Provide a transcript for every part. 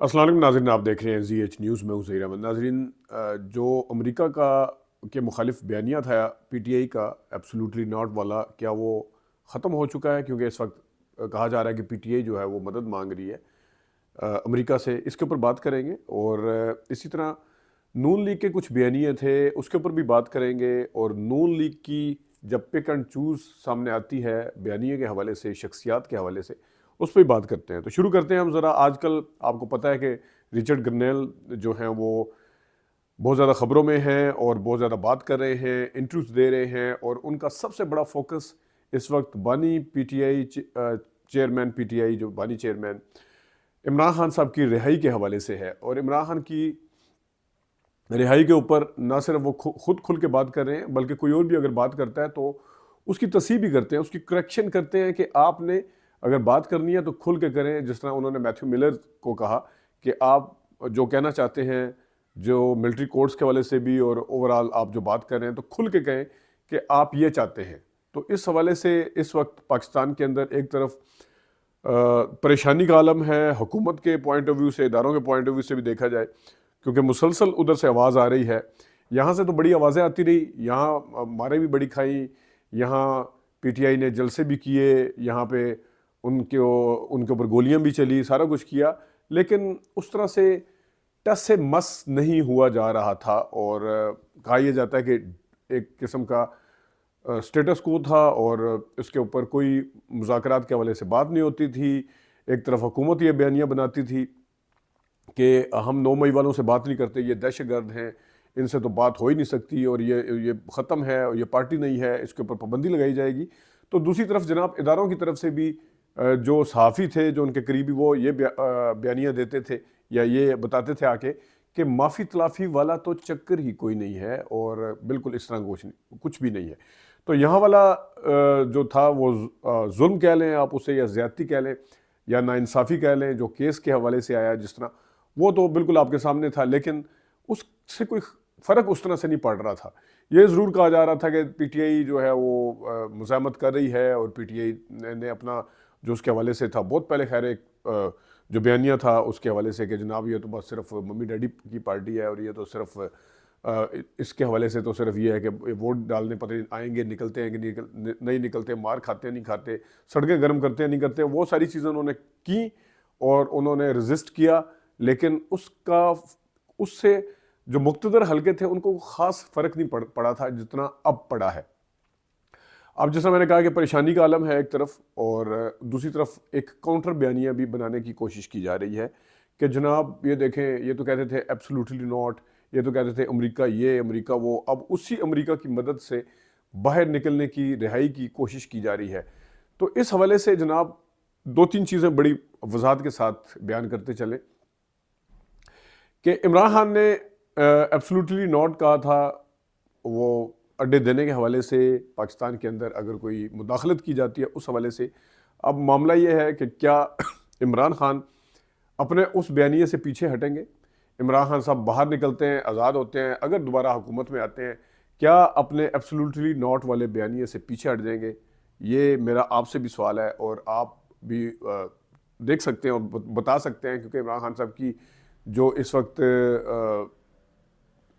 अस्सलाम वालेकुम नाज़रीन, आप देख रहे हैं ZH न्यूज़ में हूं ज़हीर अहमद। नाज़रीन, जो अमेरिका का के मुखालिफ बयानिया था PTI का एब्सोल्युटली नॉट वाला, क्या वो ख़त्म हो चुका है? क्योंकि इस वक्त कहा जा रहा है कि PTI जो है वो मदद मांग रही है अमेरिका से। इसके ऊपर बात करेंगे और इसी तरह नून लीग के कुछ बयानिए थे, उसके ऊपर भी बात करेंगे। और नून लीग की जब पिक एंड चूज़ सामने आती है बयानिए के हवाले से, शख्सियात के हवाले से, उस पर ही बात करते हैं। तो शुरू करते हैं हम ज़रा। आजकल आपको पता है कि रिचर्ड ग्रनेल जो हैं वो बहुत ज़्यादा ख़बरों में हैं और बहुत ज़्यादा बात कर रहे हैं, इंटरव्यूज दे रहे हैं। और उनका सबसे बड़ा फोकस इस वक्त बानी PTI चेयरमैन, PTI जो बानी चेयरमैन इमरान खान साहब की रिहाई के हवाले से है। और इमरान खान की रिहाई के ऊपर ना सिर्फ वो खुद खुल के बात कर रहे हैं, बल्कि कोई और भी अगर बात करता है तो उसकी तस्हीह भी करते हैं, उसकी करेक्शन करते हैं कि आपने अगर बात करनी है तो खुल के करें। जिस तरह उन्होंने मैथ्यू मिलर को कहा कि आप जो कहना चाहते हैं, जो मिलिट्री कोर्ट्स के हवाले से भी और ओवरऑल आप जो बात कर रहे हैं, तो खुल के कहें कि आप ये चाहते हैं। तो इस हवाले से इस वक्त पाकिस्तान के अंदर एक तरफ परेशानी का आलम है, हुकूमत के पॉइंट ऑफ व्यू से, इदारों के पॉइंट ऑफ व्यू से भी देखा जाए, क्योंकि मुसलसल उधर से आवाज़ आ रही है। यहाँ से तो बड़ी आवाज़ें आती रही, यहाँ मारे भी बड़ी खाई, यहाँ PTI ने जलसे भी किए, यहाँ पे उनके उनके ऊपर गोलियां भी चली, सारा कुछ किया, लेकिन उस तरह से टस से मस नहीं हुआ जा रहा था। और कहा यह जाता है कि एक किस्म का स्टेटस को था और इसके ऊपर कोई मुज़ाकरात के हवाले से बात नहीं होती थी। एक तरफ हुकूमत ये बयानियाँ बनाती थी कि हम 9 मई वालों से बात नहीं करते, ये दहशतगर्द हैं, इनसे तो बात हो ही नहीं सकती, और ये ख़त्म है और ये पार्टी नहीं है, इसके ऊपर पाबंदी लगाई जाएगी। तो दूसरी तरफ जनाब इदारों की तरफ से भी जो सहाफ़ी थे, जो उनके करीबी, वो ये बयानियाँ देते थे या ये बताते थे आके कि माफ़ी तलाफ़ी वाला तो चक्कर ही कोई नहीं है और बिल्कुल इस तरह कुछ भी नहीं है। तो यहाँ वाला जो था वो जुल्म कह लें आप उसे, या ज़्यादती कह लें, या नाइंसाफ़ी कह लें, जो केस के हवाले से आया जिस तरह, वो तो बिल्कुल आपके सामने था, लेकिन उससे कोई फ़र्क उस तरह से नहीं पड़ रहा था। ये ज़रूर कहा जा रहा था कि PTI जो है वो मुज़ाहमत कर रही है, और PTI ने अपना जो उसके हवाले से था बहुत पहले, खैर एक जो बयानिया था उसके हवाले से कि जनाब ये तो बस सिर्फ मम्मी डैडी की पार्टी है, और ये तो सिर्फ इसके हवाले से तो सिर्फ ये है कि वोट डालने पता नहीं आएंगे, निकलते हैं कि नहीं निकलते, मार खाते हैं नहीं खाते, सड़कें गर्म करते हैं नहीं करते, वो सारी चीज़ें उन्होंने की और उन्होंने रजिस्ट किया। लेकिन उससे जो मुक़्तदर हलके थे उनको ख़ास फ़र्क नहीं पड़ा था जितना अब पड़ा है। अब जैसा मैंने कहा कि परेशानी का आलम है एक तरफ, और दूसरी तरफ एक काउंटर बयानियाँ भी बनाने की कोशिश की जा रही है कि जनाब ये देखें, ये तो कहते थे एब्सोल्युटली नॉट, ये तो कहते थे अमेरिका ये अमेरिका वो, अब उसी अमेरिका की मदद से बाहर निकलने की, रिहाई की कोशिश की जा रही है। तो इस हवाले से जनाब 2-3 चीज़ें बड़ी वजाहत के साथ बयान करते चले कि इमरान खान ने एब्सोल्युटली नॉट कहा था, वो अड्डे देने के हवाले से पाकिस्तान के अंदर अगर कोई मुदाखलत की जाती है उस हवाले से। अब मामला ये है कि क्या इमरान खान अपने उस बयानिए से पीछे हटेंगे? इमरान खान साहब बाहर निकलते हैं, आज़ाद होते हैं, अगर दोबारा हुकूमत में आते हैं, क्या अपने एब्सोल्युटली नॉट वाले बयानिए से पीछे हट जाएंगे? ये मेरा आपसे भी सवाल है, और आप भी देख सकते हैं और बता सकते हैं, क्योंकि इमरान खान साहब की जो इस वक्त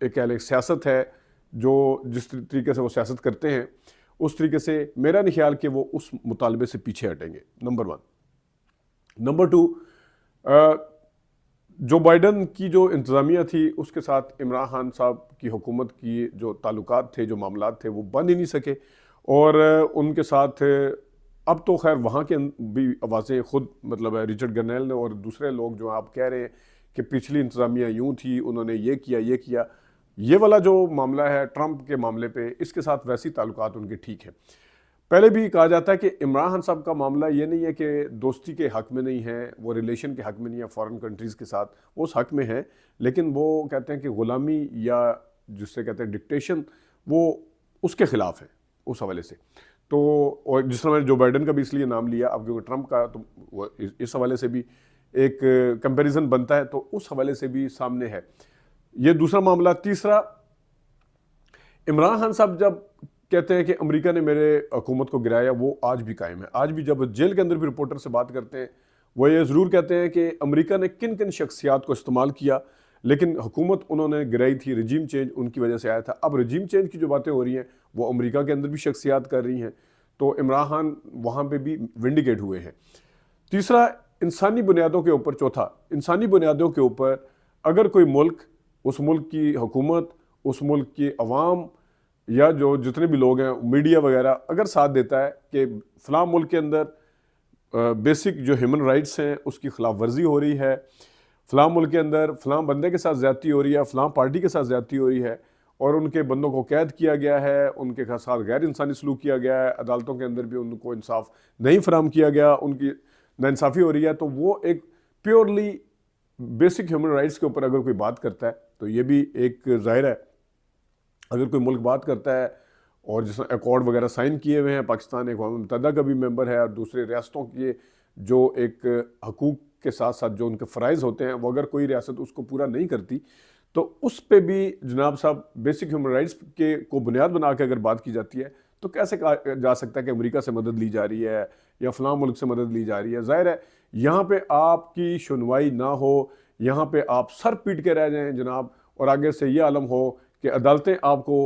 एक कह लें सियासत है, जो जिस तरीके से वो सियासत करते हैं, उस तरीके से मेरा नहीं ख्याल कि वो उस मुतालबे से पीछे हटेंगे, नंबर 1। नंबर 2, जो बाइडन की जो इंतज़ामिया थी उसके साथ इमरान खान साहब की हुकूमत की जो ताल्लुकात थे, जो मामलात थे, वो बन ही नहीं सके। और उनके साथ अब तो खैर वहाँ के भी आवाज़ें खुद, मतलब रिचर्ड ग्रनेल ने और दूसरे लोग जो आप कह रहे हैं कि पिछली इंतज़ामिया यूँ थी, उन्होंने ये किया ये किया, ये वाला जो मामला है ट्रंप के मामले पे, इसके साथ वैसी ताल्लुकात उनके ठीक है। पहले भी कहा जाता है कि इमरान खान साहब का मामला ये नहीं है कि दोस्ती के हक़ में नहीं है, वो रिलेशन के हक़ में नहीं है फॉरेन कंट्रीज़ के साथ, वो उस हक़ में है, लेकिन वो कहते हैं कि ग़ुलामी या जिससे कहते हैं डिक्टेशन, वो उसके ख़िलाफ़ है उस हवाले से। तो और जिस तरह मैंने जो बाइडन का भी इसलिए नाम लिया, अब क्योंकि ट्रंप का तो वो इस हवाले से भी एक कंपैरिजन बनता है, तो उस हवाले से भी सामने है। ये दूसरा मामला। तीसरा, इमरान खान साहब जब कहते हैं कि अमेरिका ने मेरे हुकूमत को गिराया, वो आज भी कायम है। आज भी जब जेल के अंदर भी रिपोर्टर से बात करते हैं, वो ये ज़रूर कहते हैं कि अमेरिका ने किन किन शख्सियात को इस्तेमाल किया, लेकिन हुकूमत उन्होंने गिराई थी, रिजीम चेंज उनकी वजह से आया था। अब रिजीम चेंज की जो बातें हो रही हैं वो अमेरिका के अंदर भी शख्सियात कर रही हैं, तो इमरान खान वहाँ पे भी विंडिकेट हुए हैं। तीसरा, इंसानी बुनियादों के ऊपर, चौथा, इंसानी बुनियादों के ऊपर अगर कोई मुल्क, उस मुल्क की हुकूमत, उस मुल्क की अवाम या जो जितने भी लोग हैं, मीडिया वगैरह, अगर साथ देता है कि फ़लाँ मुल्क के अंदर बेसिक जो ह्यूमन राइट्स हैं उसकी खिलाफ वर्जी हो रही है, फ़लाँ मुल्क के अंदर फ़लाँ बंदे के साथ ज़्यादती हो रही है, फ़लाँ पार्टी के साथ ज़्यादती हो रही है और उनके बंदों को कैद किया गया है, उनके साथ गैर इंसानी सलूक किया गया है, अदालतों के अंदर भी उनको इंसाफ नहीं फराहम किया गया, उनकी नाइंसाफ़ी हो रही है, तो वो एक प्योरली बेसिक ह्यूमन राइट्स के ऊपर अगर कोई बात करता है तो ये भी एक ज़ाहिर है, अगर कोई मुल्क बात करता है और जिसने अकॉर्ड वगैरह साइन किए हुए हैं, पाकिस्तान एक अक़वाम मुत्तहिदा का भी मेंबर है और दूसरे रियासतों के जो एक हकूक़ के साथ साथ जो उनके फ़राइज़ होते हैं, वो अगर कोई रियासत उसको पूरा नहीं करती तो उस पे भी जनाब साहब बेसिक ह्यूमन राइट्स के को बुनियाद बना के अगर बात की जाती है तो कैसे कहा जा सकता है कि अमेरिका से मदद ली जा रही है या फ़लाँ मुल्क से मदद ली जा रही है। ज़ाहिर है यहाँ पे आपकी सुनवाई ना हो, यहाँ पे आप सर पीट के रह जाएं जनाब, और आगे से ये आलम हो कि अदालतें आपको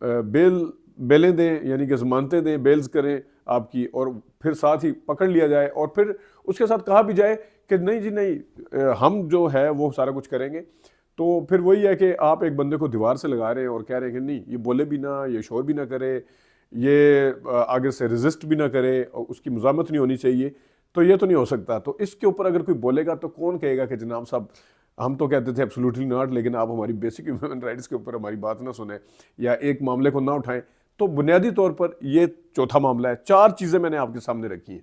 बेलें दें, यानी कि ज़मानतें दें, बेल्स करें आपकी, और फिर साथ ही पकड़ लिया जाए और फिर उसके साथ कहा भी जाए कि नहीं जी नहीं, हम जो है वो सारा कुछ करेंगे। तो फिर वही है कि आप एक बंदे को दीवार से लगा रहे हैं और कह रहे हैं कि नहीं, ये बोले भी ना, ये शोर भी ना करे, ये आगे से रेजिस्ट भी ना करे और उसकी मुज़ामत नहीं होनी चाहिए, तो ये तो नहीं हो सकता। तो इसके ऊपर अगर कोई बोलेगा तो कौन कहेगा कि जनाब साहब हम तो कहते थे एब्सोल्युटली नॉट, लेकिन आप हमारी बेसिक ह्यूमन राइट्स के ऊपर हमारी बात ना सुने या एक मामले को ना उठाएं। तो बुनियादी तौर पर ये चौथा मामला है। चार चीज़ें मैंने आपके सामने रखी हैं।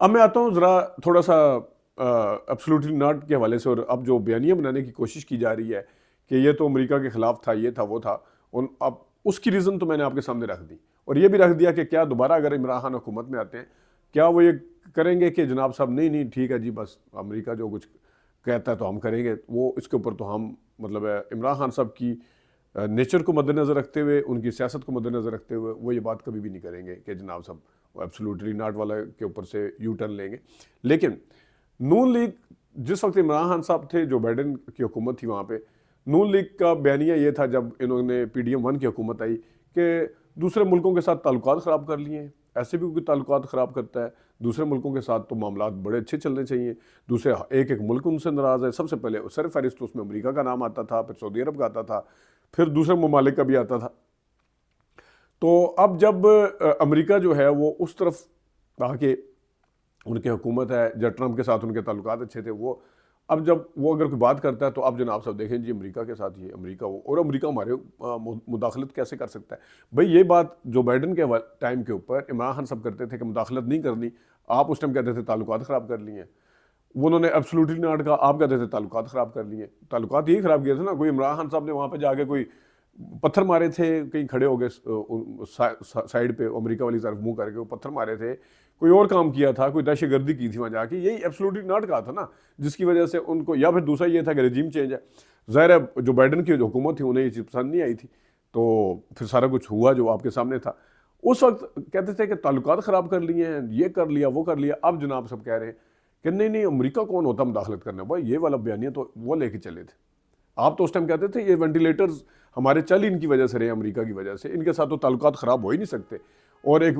अब मैं आता हूँ ज़रा थोड़ा सा एब्सोल्युटली नॉट के हवाले से, और अब जो बयानियाँ बनाने की कोशिश की जा रही है कि ये तो अमेरिका के ख़िलाफ़ था, ये था, वो था, और अब उसकी रीज़न तो मैंने आपके सामने रख दी, और ये भी रख दिया कि क्या दोबारा अगर इमरान खान हुकूमत में आते हैं क्या वो ये करेंगे कि जनाब साहब नहीं नहीं ठीक है जी, बस अमेरिका जो कुछ कहता है तो हम करेंगे, वो इसके ऊपर तो हम मतलब इमरान खान साहब की नेचर को मद्देनज़र रखते हुए, उनकी सियासत को मद्देनज़र रखते हुए वो ये बात कभी भी नहीं करेंगे कि जनाब साहब वो एब्सोल्युटली नॉट वाला के ऊपर से यू टर्न लेंगे। लेकिन नून लीग, जिस वक्त इमरान खान साहब थे, जो बाइडन की हुकूमत थी, वहाँ पे नून लीग का बयानिया ये था जब इन्होंने PDM-1 की हुकूमत आई कि दूसरे मुल्कों के साथ ताल्लुकात ख़राब कर लिए हैं। ऐसे भी कोई ताल्लुकात ख़राब करता है दूसरे मुल्कों के साथ तो मामलात बड़े अच्छे चलने चाहिए। दूसरे एक एक मुल्क उनसे नाराज़ है। सबसे पहले सर फहरिस्त तो उसमें अमेरिका का नाम आता था, फिर सऊदी अरब का आता था, फिर दूसरे ममालिक का भी आता था। तो अब जब अमेरिका जो है वो उस तरफ आके उनकी हुकूमत है, जब ट्रंप के साथ उनके ताल्लुकात अच्छे थे, वो अब जब वो अगर कोई बात करता है तो अब जनाब साहब देखें जी अमेरिका के साथ ये अमेरिका वो, और अमेरिका हमारे मुदाखलत कैसे कर सकता है। भाई ये बात जो बाइडन के टाइम के ऊपर इमरान खान साहब करते थे कि मुदाखलत नहीं करनी, आप उस टाइम कहते थे ताल्लुकात ख़राब कर लिए हैं। वो उन्होंने एब्सोल्युटली नॉट कहा, आप कहते थे ताल्लुकात ख़राब कर लिए। ताल्लुकात यही ख़राब किए थे ना, कोई इमरान खान साहब ने वहाँ पर जाके कोई पत्थर मारे थे, कहीं खड़े हो गए साइड पे अमेरिका वाली तरफ मुंह करके वो पत्थर मारे थे, कोई और काम किया था, कोई दहशतगर्दी की थी वहाँ जाके, यही एब्सोल्युटली नॉट कहा था ना, जिसकी वजह से उनको, या फिर दूसरा ये था कि रजीम चेंज है। ज़ाहिर है जो बाइडन की जो हुकूमत थी उन्हें ये चीज़ पसंद नहीं आई थी, तो फिर सारा कुछ हुआ जो आपके सामने था। उस वक्त कहते थे कि ताल्लुकात ख़राब कर लिए हैं, ये कर लिया, वो कर लिया। अब जनाब सब कह रहे हैं कि नहीं नहीं, अमेरिका कौन होता मुदाखलत करना। भाई ये वाला बयानिया तो वो लेके चले थे। आप तो उस टाइम कहते थे ये वेंटिलेटर्स हमारे चल ही इनकी वजह से रहे, अमेरिका की वजह से, इनके साथ तो ताल्लुकात ख़राब हो ही नहीं सकते, और एक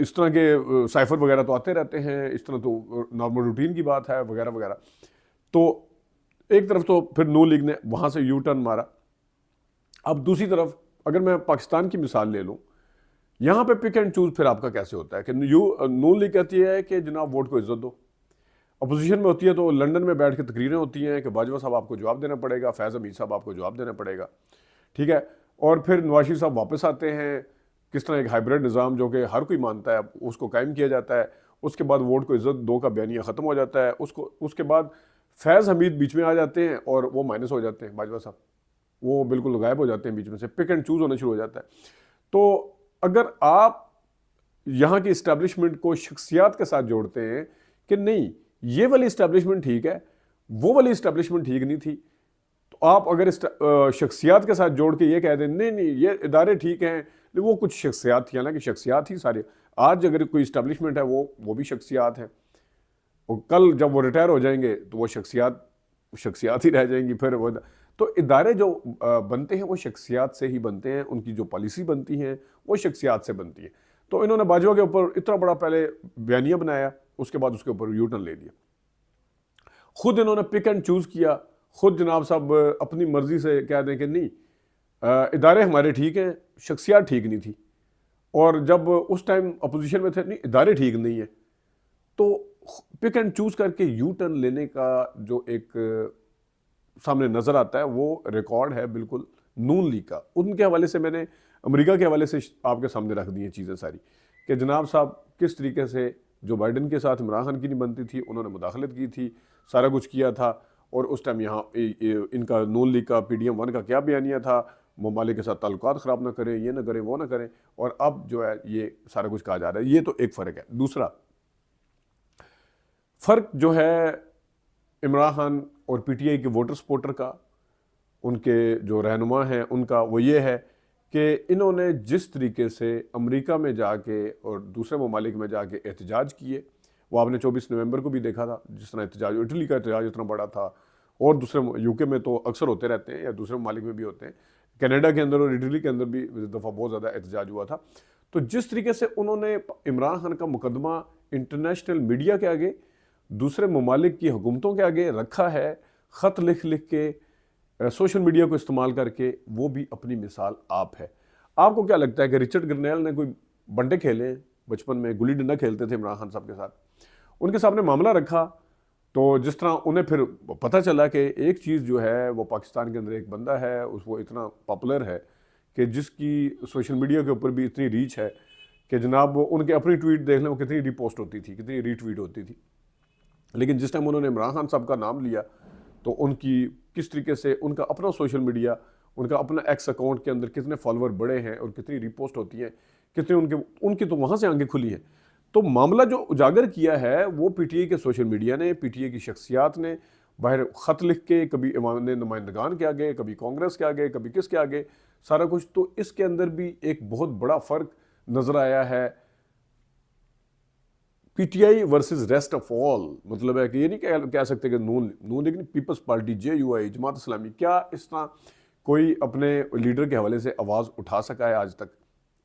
इस तरह के साइफर वगैरह तो आते रहते हैं, इस तरह तो नॉर्मल रूटीन की बात है वगैरह वगैरह। तो एक तरफ तो फिर नून लीग ने वहाँ से यू टर्न मारा। अब दूसरी तरफ अगर मैं पाकिस्तान की मिसाल ले लूँ, यहाँ पे पिक एंड चूज़ फिर आपका कैसे होता है कि नून लीग कहती है कि जनाब वोट को इज्जत दो, अपोजिशन में होती है तो लंदन में बैठ के तकरीरें होती हैं कि बाजवा साहब आपको जवाब देना पड़ेगा, फैज़ हमीद साहब आपको जवाब देना पड़ेगा, ठीक है। और फिर नवाज शरीफ साहब वापस आते हैं, किस तरह एक हाइब्रिड निज़ाम जो कि हर कोई मानता है उसको कायम किया जाता है। उसके बाद वोट को इज्जत दो का बयानिया ख़त्म हो जाता है। उसके बाद फैज़ हमीद बीच में आ जाते हैं और वो माइनस हो जाते हैं, बाजवा साहब वो बिल्कुल गायब हो जाते हैं बीच में से, पिक एंड चूज़ होना शुरू हो जाता है। तो अगर आप यहाँ की इस्टेब्लिशमेंट को शख्सियात के साथ जोड़ते हैं कि नहीं ये वाली इस्टेब्लिशमेंट ठीक है, वो वाली इस्टेब्लिशमेंट ठीक नहीं थी, तो आप अगर शख्सियात के साथ जोड़ के ये कह दें नहीं नहीं ये इदारे ठीक हैं, वो कुछ शख्सियात थी, हालांकि शख्सियात ही सारे, आज अगर कोई इस्टेब्लिशमेंट है वो भी शख्सियात हैं, और कल जब वो रिटायर हो जाएंगे तो वो शख्सियात शख्सियात ही रह जाएंगी। फिर वो तो इदारे जो बनते हैं वो शख्सियात से ही बनते हैं, उनकी जो पॉलिसी बनती हैं वो शख्सियात से बनती है। तो इन्होंने बाजवा के ऊपर इतना बड़ा पहले बयानिया बनाया, उसके बाद उसके ऊपर यू टर्न ले लिया। खुद इन्होंने पिक एंड चूज़ किया, खुद जनाब साहब अपनी मर्जी से कह दें कि नहीं इदारे हमारे ठीक हैं, शख्सियात ठीक नहीं थी। और जब उस टाइम अपोजिशन में थे, नहीं इदारे ठीक नहीं है, तो पिक एंड चूज करके यू टर्न लेने का जो एक सामने नजर आता है वो रिकॉर्ड है बिल्कुल नून लीग का। उनके हवाले से मैंने अमेरिका के हवाले से आपके सामने रख दी हैं चीज़ें सारी, कि जनाब साहब किस तरीके से जो बाइडन के साथ इमरान खान की नहीं बनती थी, उन्होंने मुदाखलत की थी, सारा कुछ किया था। और उस टाइम यहाँ इनका नून लीग का PDM-1 का क्या बयानिया था, ममालिक के साथ ताल्लुकात ख़राब ना करें, ये ना करें, वो ना करें, और अब जो है ये सारा कुछ कहा जा रहा है। ये तो एक फ़र्क है। दूसरा फ़र्क जो है इमरान खान और PTI के वोटर सपोर्टर का, उनके जो रहनुमा हैं उनका, वो ये है कि इन्होंने जिस तरीके से अमेरिका में जाके और दूसरे ममालिक में जाके एहतजाज किए, वो आपने 24 नवंबर को भी देखा था, जिस तरह एहतजाज, इटली का एहतजाज इतना बड़ा था, और दूसरे UK में तो अक्सर होते रहते हैं या दूसरे ममालिक में भी होते हैं, कनाडा के अंदर और इटली के अंदर भी इस दफ़ा बहुत ज़्यादा एहतजाज हुआ था। तो जिस तरीके से उन्होंने इमरान खान का मुकदमा इंटरनेशनल मीडिया के आगे, दूसरे ममालिक की हुकूमतों के आगे रखा है, ख़त लिख लिख के, सोशल मीडिया को इस्तेमाल करके, वो भी अपनी मिसाल आप है। आपको क्या लगता है कि रिचर्ड ग्रनेल ने कोई बंटे खेले, बचपन में गुल्ली डंडा खेलते थे इमरान खान साहब के साथ, उनके सामने मामला रखा, तो जिस तरह उन्हें फिर पता चला कि एक चीज़ जो है वो पाकिस्तान के अंदर एक बंदा है, उस वो इतना पॉपुलर है कि जिसकी सोशल मीडिया के ऊपर भी इतनी रीच है कि जनाब उनके अपनी ट्वीट देख लें वो कितनी रीपोस्ट होती थी, कितनी रीट्वीट होती थी। लेकिन जिस टाइम उन्होंने इमरान खान साहब का नाम लिया तो उनकी किस तरीके से उनका अपना सोशल मीडिया, उनका अपना एक्स अकाउंट के अंदर कितने फॉलोअर बढ़े हैं और कितनी रिपोस्ट होती हैं, कितने उनकी तो वहाँ से आंखें खुली हैं। तो मामला जो उजागर किया है वो PTI के सोशल मीडिया ने, PTI की शख्सियात ने बाहर ख़त लिख के, कभी इमाम नुमाइंदगान के आगे, कभी कांग्रेस के आगे, कभी किसके आगे, सारा कुछ। तो इसके अंदर भी एक बहुत बड़ा फ़र्क नज़र आया है। PTI versus rest of all, मतलब है कि ये नहीं कह सकते कि नून league, peoples party, JUI, Jamaat Islami, क्या इस तरह कोई अपने लीडर के हवाले से आवाज़ उठा सका है आज तक?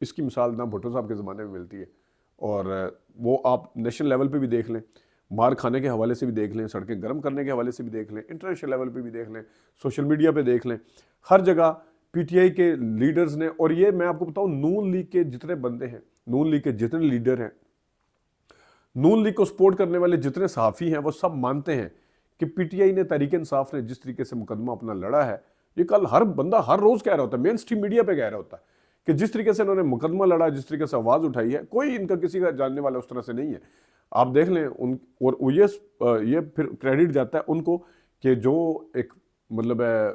इसकी मिसाल ना भुट्टो साहब के ज़माने में मिलती है, और वो आप नेशनल लेवल पे भी देख लें, मार खाने के हवाले से भी देख लें, सड़कें गर्म करने के हवाले से भी देख लें, इंटरनेशनल लेवल पे भी देख लें, सोशल मीडिया पे देख लें, हर जगह PTI के लीडर्स ने। और ये मैं आपको बताऊं, नून लीग के जितने बंदे हैं, नून लीग के जितने लीडर हैं, नून लीग को सपोर्ट करने वाले जितने सहाफ़ी हैं, वो सब मानते हैं कि PTI ने, तहरीक इंसाफ ने जिस तरीके से मुकदमा अपना लड़ा है, ये कल हर बंदा हर रोज़ कह रहा होता है, मेन स्ट्रीम मीडिया पे कह रहा होता है कि जिस तरीके से इन्होंने मुकदमा लड़ा, जिस तरीके से आवाज़ उठाई है, कोई इनका किसी का जानने वाला उस तरह से नहीं है। आप देख लें और ये फिर क्रेडिट जाता है उनको कि जो एक मतलब है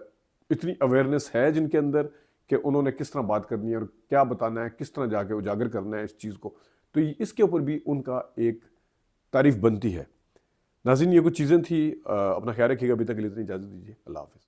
इतनी अवेयरनेस है जिनके अंदर, कि उन्होंने किस तरह बात करनी है और क्या बताना है, किस तरह जाके उजागर करना है इस चीज़ को। तो इसके ऊपर भी उनका एक तारीफ बनती है। नाज़रीन, ये कुछ चीज़ें थी। अपना ख्याल रखिएगा। अभी तक के लिए इतनी इजाज़त दीजिए। अल्लाह हाफ़िज़।